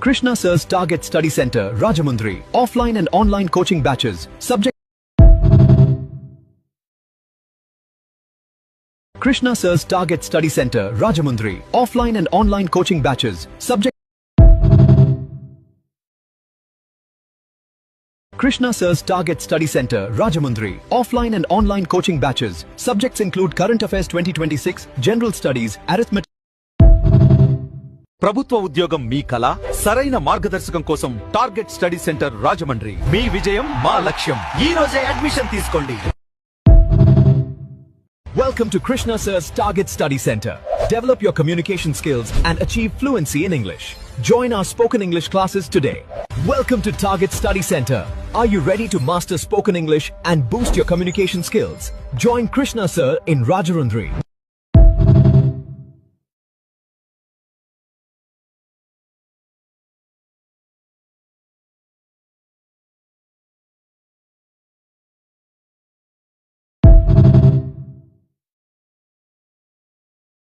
Krishna Sir's Target Study Center, Rajamundry. Offline and online coaching batches. Subject Krishna Sir's Target Study Center, Rajamundry. Offline and online coaching batches. Subject Krishna Sir's Target Study Center, Rajamundry. Offline and online coaching batches. Subjects include Current Affairs 2026, General Studies, Arithmetic. ప్రభుత్వ ఉద్యోగం మీ కల సరైన మార్గదర్శకం కోసం target study centre Rajahmundry మీ విజయం మా లక్ష్యం ఈ రోజే అడ్మిషన్ తీసుకోండి. Welcome to Krishna Sir's Target Study Center. Develop your communication skills and achieve fluency in English. Join our spoken English classes today. Welcome to Target Study Center. Are you ready to master spoken English and boost your communication skills? Join Krishna Sir in Rajamundry.